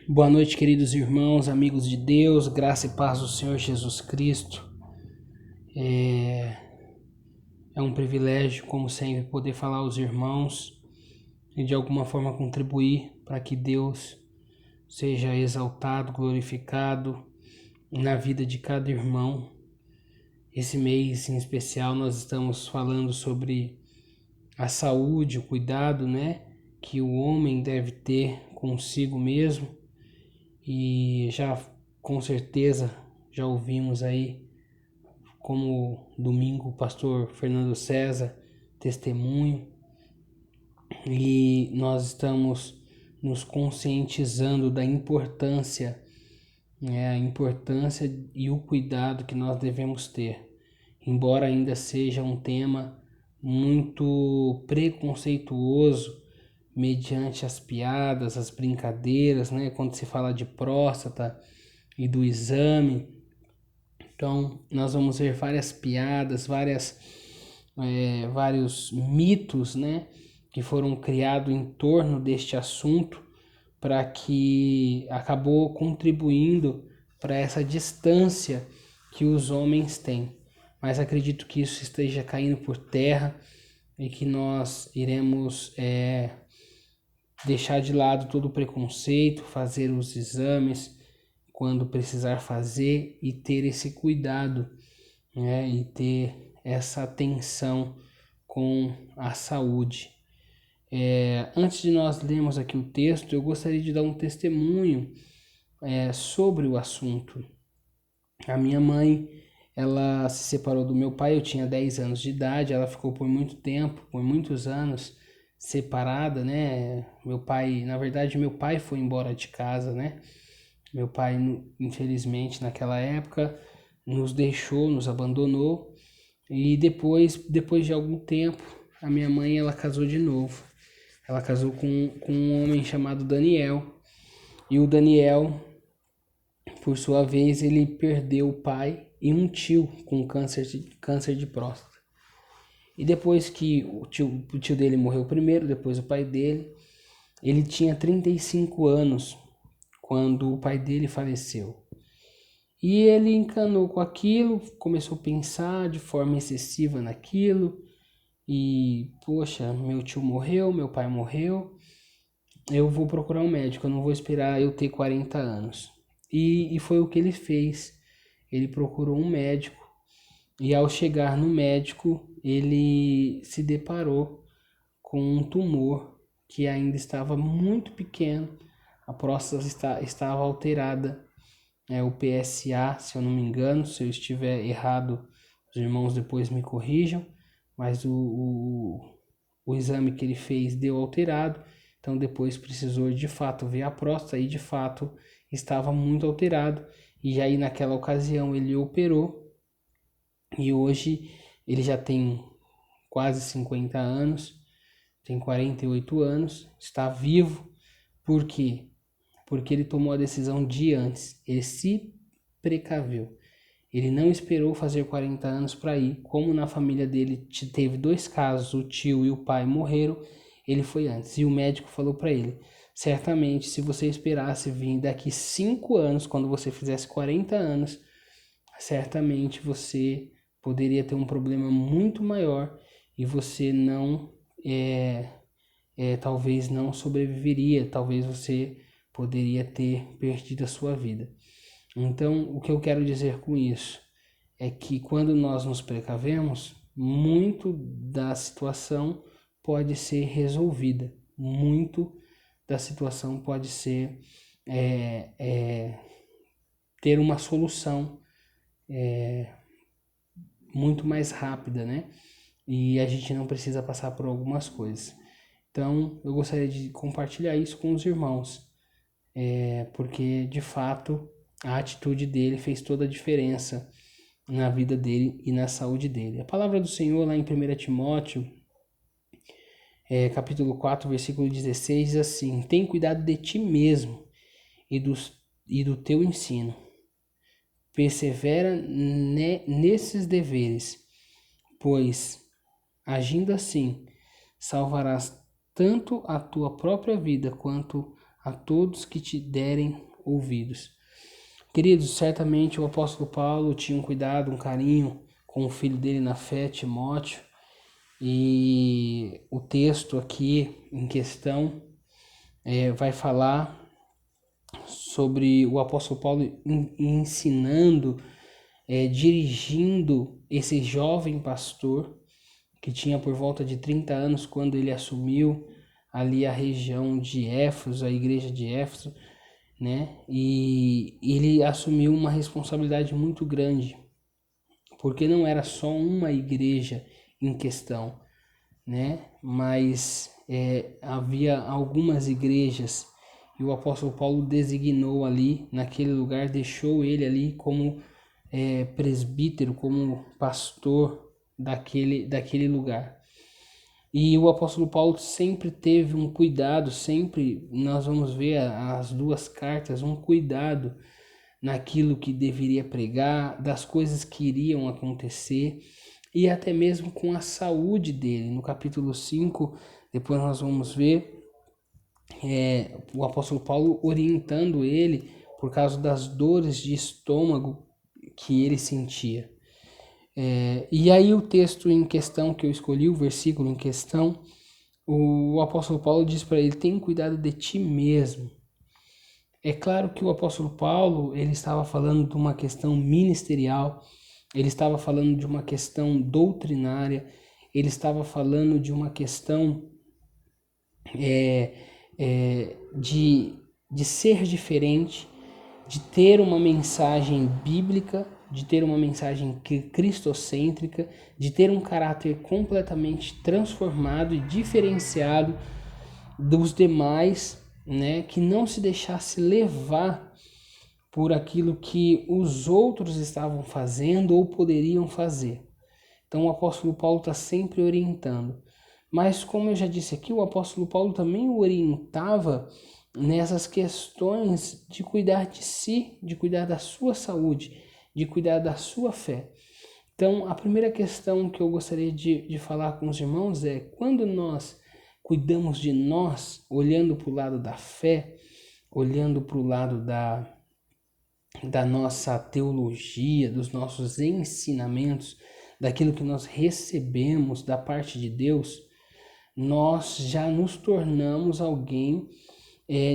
Boa noite, queridos irmãos, amigos de Deus, graça e paz do Senhor Jesus Cristo. É um privilégio, como sempre, poder falar aos irmãos e de alguma forma contribuir para que Deus seja exaltado, glorificado na vida de cada irmão. Esse mês em especial nós estamos falando sobre a saúde, o cuidado, que o homem deve ter consigo mesmo. E já com certeza já ouvimos aí como domingo o pastor Fernando César testemunho, e nós estamos nos conscientizando da importância, a importância e o cuidado que nós devemos ter, embora ainda seja um tema muito preconceituoso mediante as piadas, as brincadeiras, quando se fala de próstata e do exame. Então, nós vamos ver várias piadas, vários mitos, que foram criados em torno deste assunto, para que acabou contribuindo para essa distância que os homens têm. Mas acredito que isso esteja caindo por terra e que nós iremos deixar de lado todo o preconceito, fazer os exames quando precisar fazer e ter esse cuidado, e ter essa atenção com a saúde. Antes de nós lermos aqui o texto, eu gostaria de dar um testemunho sobre o assunto. A minha mãe, ela se separou do meu pai, eu tinha 10 anos de idade, ela ficou por muito tempo, por muitos anos, separada, Meu pai foi embora de casa, Meu pai, infelizmente, naquela época, nos deixou, nos abandonou. E depois de algum tempo, a minha mãe, ela casou de novo. Ela casou com um homem chamado Daniel. E o Daniel, por sua vez, ele perdeu o pai e um tio com câncer de próstata. E depois que o tio dele morreu primeiro, depois o pai dele, ele tinha 35 anos quando o pai dele faleceu. E ele encanou com aquilo, começou a pensar de forma excessiva naquilo. E, poxa, meu tio morreu, meu pai morreu, eu vou procurar um médico, eu não vou esperar eu ter 40 anos. E foi o que ele fez. Ele procurou um médico e ao chegar no médico, ele se deparou com um tumor que ainda estava muito pequeno. A próstata estava alterada, o PSA, se eu não me engano. Se eu estiver errado, os irmãos depois me corrijam, mas o exame que ele fez deu alterado, então depois precisou de fato ver a próstata e de fato estava muito alterado, e aí naquela ocasião ele operou, e hoje ele já tem quase 50 anos, tem 48 anos, está vivo. Por quê? Porque ele tomou a decisão de antes, ele se precaveu. Ele não esperou fazer 40 anos para ir. Como na família dele teve 2 casos, o tio e o pai morreram, ele foi antes. E o médico falou para ele: certamente, se você esperasse vir daqui 5 anos, quando você fizesse 40 anos, certamente você poderia ter um problema muito maior e você talvez não sobreviveria, talvez você poderia ter perdido a sua vida. Então, o que eu quero dizer com isso é que quando nós nos precavemos, muito da situação pode ser resolvida, muito da situação pode ser ter uma solução muito mais rápida, E a gente não precisa passar por algumas coisas. Então, eu gostaria de compartilhar isso com os irmãos, porque de fato a atitude dele fez toda a diferença na vida dele e na saúde dele. A palavra do Senhor lá em 1 Timóteo, capítulo 4, versículo 16, diz assim: tem cuidado de ti mesmo e do teu ensino. Persevera nesses deveres, pois, agindo assim, salvarás tanto a tua própria vida quanto a todos que te derem ouvidos. Queridos, certamente o apóstolo Paulo tinha um cuidado, um carinho com o filho dele na fé, Timóteo, e o texto aqui em questão vai falar sobre o apóstolo Paulo ensinando, dirigindo esse jovem pastor que tinha por volta de 30 anos quando ele assumiu ali a região de Éfeso, a igreja de Éfeso, né? E ele assumiu uma responsabilidade muito grande, porque não era só uma igreja em questão, né? Mas havia algumas igrejas e o apóstolo Paulo designou ali naquele lugar, deixou ele ali como presbítero, como pastor daquele lugar. E o apóstolo Paulo sempre teve um cuidado, sempre nós vamos ver as duas cartas, um cuidado naquilo que deveria pregar, das coisas que iriam acontecer e até mesmo com a saúde dele. No capítulo 5, depois nós vamos ver o apóstolo Paulo orientando ele por causa das dores de estômago que ele sentia. E aí o texto em questão que eu escolhi, o versículo em questão, o apóstolo Paulo diz para ele: tem cuidado de ti mesmo. É claro que o apóstolo Paulo ele estava falando de uma questão ministerial, ele estava falando de uma questão doutrinária, ele estava falando de uma questão de ser diferente, de ter uma mensagem bíblica, de ter uma mensagem cristocêntrica, de ter um caráter completamente transformado e diferenciado dos demais, né? Que não se deixasse levar por aquilo que os outros estavam fazendo ou poderiam fazer. Então o apóstolo Paulo está sempre orientando. Mas como eu já disse aqui, o apóstolo Paulo também orientava nessas questões de cuidar de si, de cuidar da sua saúde, de cuidar da sua fé. Então, a primeira questão que eu gostaria de falar com os irmãos é: quando nós cuidamos de nós, olhando para o lado da fé, olhando para o lado da nossa teologia, dos nossos ensinamentos, daquilo que nós recebemos da parte de Deus, nós já nos tornamos alguém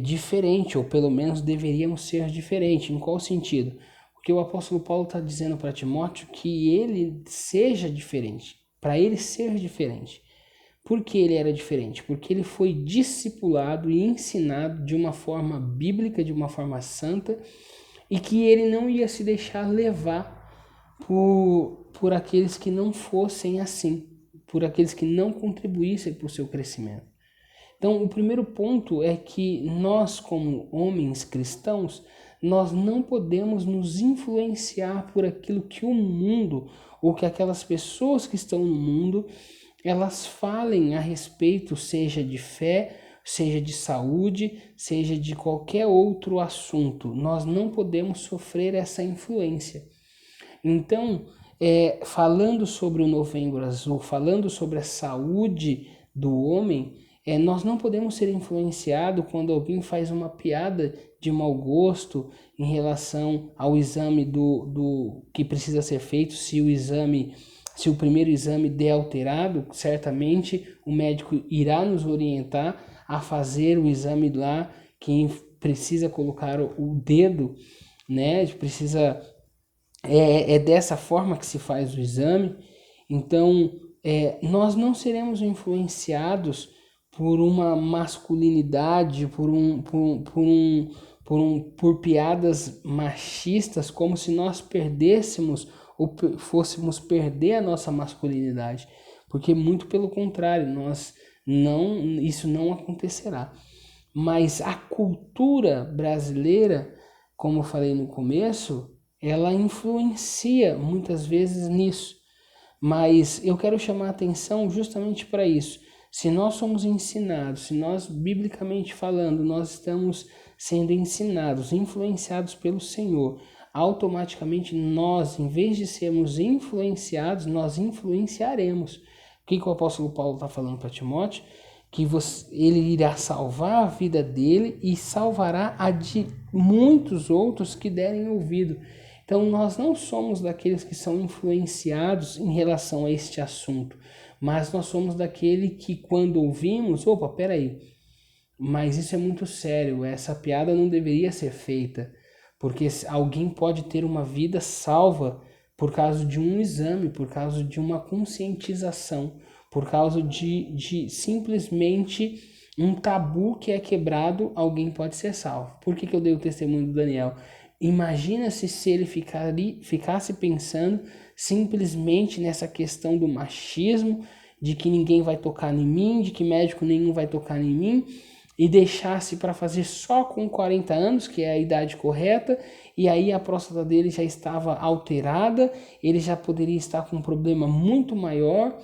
diferente, ou pelo menos deveríamos ser diferente. Em qual sentido? Porque o apóstolo Paulo está dizendo para Timóteo que ele seja diferente, para ele ser diferente. Por que ele era diferente? Porque ele foi discipulado e ensinado de uma forma bíblica, de uma forma santa, e que ele não ia se deixar levar por aqueles que não fossem assim, por aqueles que não contribuíssem para o seu crescimento. Então, o primeiro ponto é que nós, como homens cristãos, nós não podemos nos influenciar por aquilo que o mundo, ou que aquelas pessoas que estão no mundo, elas falem a respeito, seja de fé, seja de saúde, seja de qualquer outro assunto. Nós não podemos sofrer essa influência. Então, falando sobre o Novembro Azul, falando sobre a saúde do homem, nós não podemos ser influenciados quando alguém faz uma piada de mau gosto em relação ao exame do que precisa ser feito. Se o primeiro exame der alterado, certamente o médico irá nos orientar a fazer o exame lá. Quem precisa colocar o dedo, né? Precisa dessa forma que se faz o exame. Então, nós não seremos influenciados por uma masculinidade, por piadas machistas, como se nós perdêssemos ou fôssemos perder a nossa masculinidade, porque muito pelo contrário, isso não acontecerá. Mas a cultura brasileira, como eu falei no começo, ela influencia muitas vezes nisso. Mas eu quero chamar a atenção justamente para isso. Se nós somos ensinados, se nós, biblicamente falando, nós estamos sendo ensinados, influenciados pelo Senhor, automaticamente nós, em vez de sermos influenciados, nós influenciaremos. O que o apóstolo Paulo está falando para Timóteo? ele irá salvar a vida dele e salvará a de muitos outros que derem ouvido. Então nós não somos daqueles que são influenciados em relação a este assunto, mas nós somos daquele que quando ouvimos, opa, peraí, mas isso é muito sério, essa piada não deveria ser feita, porque alguém pode ter uma vida salva por causa de um exame, por causa de uma conscientização, por causa de simplesmente um tabu que é quebrado, alguém pode ser salvo. Por que eu dei o testemunho do Daniel? Imagina se ele ficasse pensando simplesmente nessa questão do machismo, de que ninguém vai tocar em mim, de que médico nenhum vai tocar em mim, e deixasse para fazer só com 40 anos, que é a idade correta, e aí a próstata dele já estava alterada, ele já poderia estar com um problema muito maior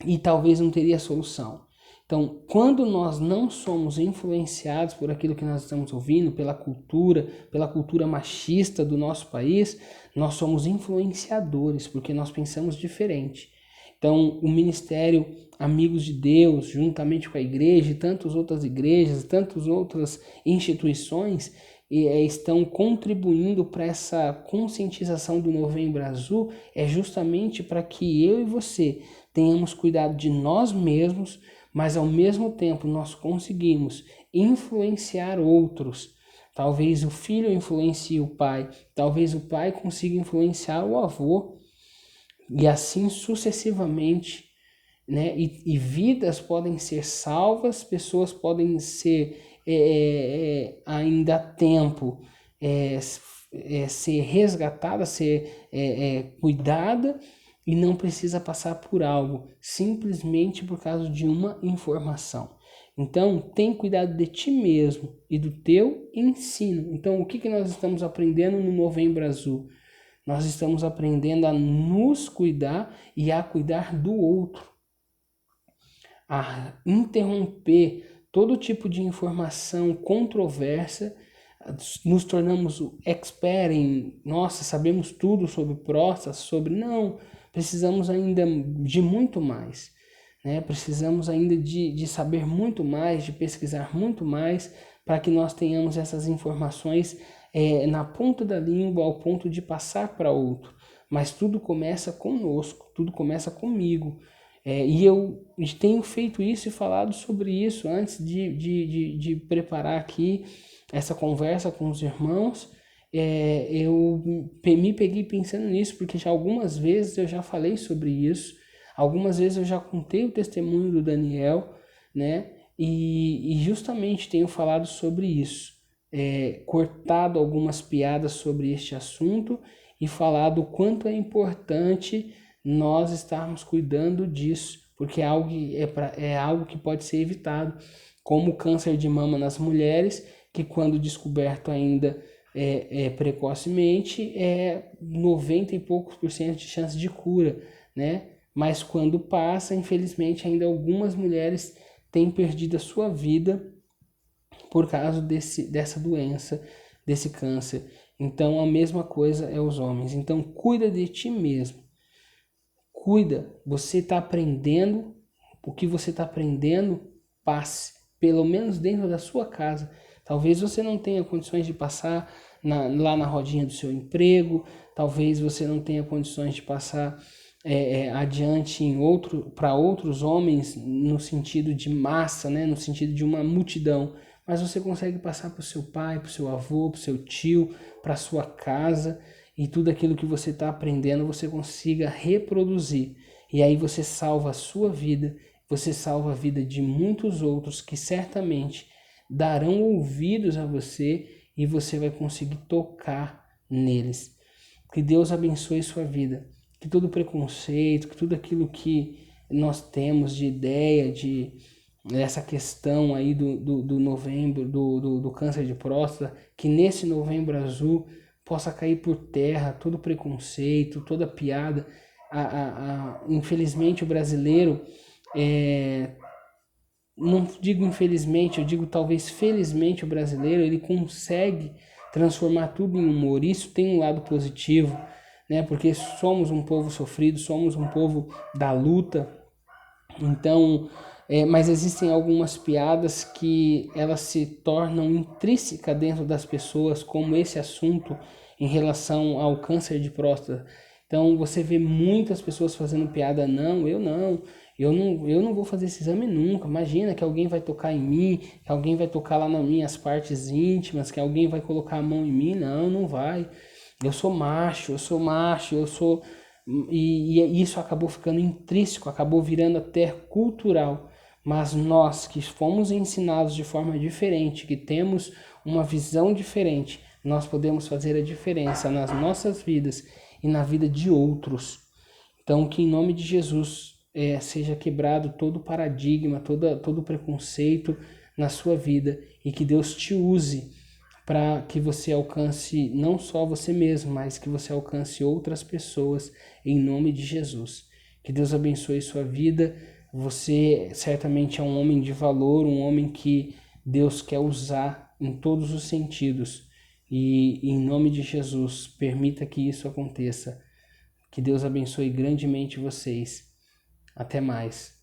e talvez não teria solução. Então, quando nós não somos influenciados por aquilo que nós estamos ouvindo, pela cultura machista do nosso país, nós somos influenciadores, porque nós pensamos diferente. Então, o Ministério Amigos de Deus, juntamente com a igreja e tantas outras igrejas, tantas outras instituições, estão contribuindo para essa conscientização do Novembro Azul, é justamente para que eu e você tenhamos cuidado de nós mesmos, mas ao mesmo tempo nós conseguimos influenciar outros. Talvez o filho influencie o pai, talvez o pai consiga influenciar o avô, e assim sucessivamente, né? E vidas podem ser salvas, pessoas podem ser ainda a tempo ser resgatada, ser cuidada, e não precisa passar por algo, simplesmente por causa de uma informação. Então, tem cuidado de ti mesmo e do teu ensino. Então, o que nós estamos aprendendo no Novembro Azul? Nós estamos aprendendo a nos cuidar e a cuidar do outro, a interromper todo tipo de informação controversa. Nos tornamos expert em, nossa, sabemos tudo sobre próstata, não, precisamos ainda de muito mais, né? Precisamos ainda de saber muito mais, de pesquisar muito mais, para que nós tenhamos essas informações na ponta da língua, ao ponto de passar para outro. Mas tudo começa conosco, tudo começa comigo. E eu tenho feito isso e falado sobre isso antes de preparar aqui essa conversa com os irmãos. Eu me peguei pensando nisso, porque já algumas vezes eu já falei sobre isso, algumas vezes eu já contei o testemunho do Daniel, né? E justamente tenho falado sobre isso, cortado algumas piadas sobre este assunto e falado o quanto é importante nós estarmos cuidando disso, porque é algo que pode ser evitado, como o câncer de mama nas mulheres, que quando descoberto ainda precocemente, 90 e poucos por cento de chance de cura, né? Mas quando passa, infelizmente, ainda algumas mulheres têm perdido a sua vida por causa dessa doença, desse câncer. Então, a mesma coisa é os homens. Então, cuida de ti mesmo. Cuida, você está aprendendo, o que você está aprendendo, passe, pelo menos dentro da sua casa. Talvez você não tenha condições de passar lá na rodinha do seu emprego, talvez você não tenha condições de passar adiante para outros homens, no sentido de massa, né? No sentido de uma multidão, mas você consegue passar para o seu pai, para o seu avô, para o seu tio, para a sua casa, e tudo aquilo que você está aprendendo você consiga reproduzir. E aí você salva a sua vida, você salva a vida de muitos outros que certamente darão ouvidos a você e você vai conseguir tocar neles. Que Deus abençoe sua vida. Que todo preconceito, que tudo aquilo que nós temos de ideia, essa questão aí do novembro, do câncer de próstata, que nesse Novembro Azul possa cair por terra todo preconceito, toda piada. Infelizmente o brasileiro, não digo infelizmente, eu digo talvez felizmente, o brasileiro ele consegue transformar tudo em humor. Isso tem um lado positivo, né? Porque somos um povo sofrido, somos um povo da luta. Então Mas existem algumas piadas que elas se tornam intrínsecas dentro das pessoas, como esse assunto em relação ao câncer de próstata. Então você vê muitas pessoas fazendo piada, eu não vou fazer esse exame nunca. Imagina que alguém vai tocar em mim, que alguém vai tocar lá nas minhas partes íntimas, que alguém vai colocar a mão em mim. Não, não vai. Eu sou macho, eu sou. E isso acabou ficando intrínseco, acabou virando até cultural. Mas nós que fomos ensinados de forma diferente, que temos uma visão diferente, nós podemos fazer a diferença nas nossas vidas e na vida de outros. Então, que em nome de Jesus seja quebrado todo paradigma, todo preconceito na sua vida e que Deus te use para que você alcance não só você mesmo, mas que você alcance outras pessoas em nome de Jesus. Que Deus abençoe sua vida. Você certamente é um homem de valor, um homem que Deus quer usar em todos os sentidos. E em nome de Jesus, permita que isso aconteça. Que Deus abençoe grandemente vocês. Até mais.